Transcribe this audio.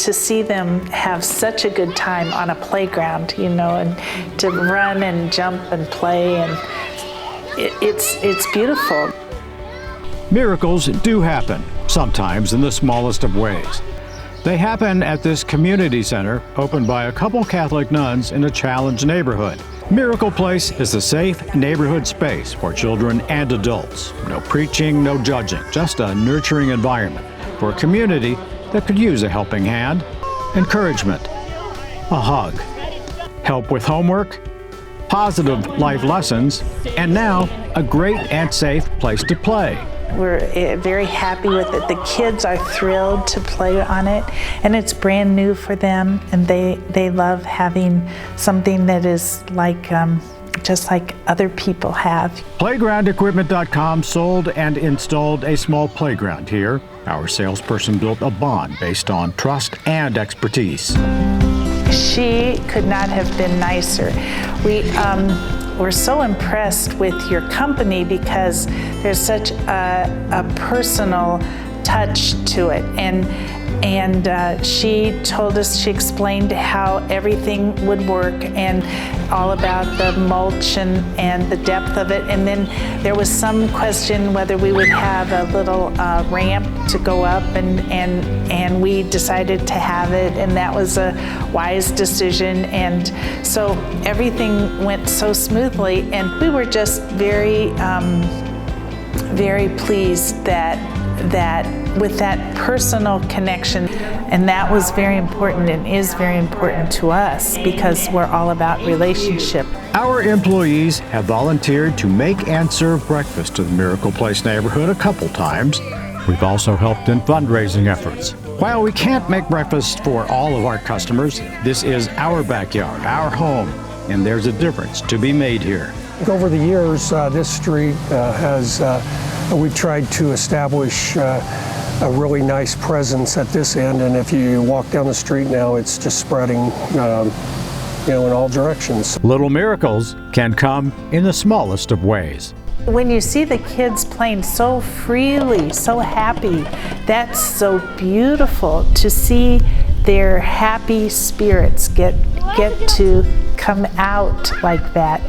to see them have such a good time on a playground, and to run and jump and play, and it's beautiful. Miracles do happen, sometimes in the smallest of ways. They happen at this community center opened by a couple Catholic nuns in a challenged neighborhood. Miracle Place is a safe neighborhood space for children and adults. No preaching, no judging, just a nurturing environment for a community that could use a helping hand, encouragement, a hug, help with homework, positive life lessons, and now a great and safe place to play. We're very happy with it. The kids are thrilled to play on it, and it's brand new for them, and they love having something that is like just like other people have. PlaygroundEquipment.com sold and installed a small playground here. Our salesperson built a bond based on trust and expertise. She could not have been nicer. We're so impressed with your company because there's such a personal touch to it, and she told us, she explained how everything would work and all about the mulch and the depth of it, and then there was some question whether we would have a little ramp to go up, and we decided to have it, and that was a wise decision, and so everything went so smoothly, and we were just very pleased that with that personal connection, and that was very important and is very important to us because we're all about relationship. Our employees have volunteered to make and serve breakfast to the Miracle Place neighborhood a couple times. We've also helped in fundraising efforts. While we can't make breakfast for all of our customers, this is our backyard, our home, and there's a difference to be made here. Over the years, this street we've tried to establish a really nice presence at this end, and if you walk down the street now, it's just spreading in all directions. Little miracles can come in the smallest of ways. When you see the kids playing so freely, so happy, that's so beautiful to see their happy spirits get to come out like that.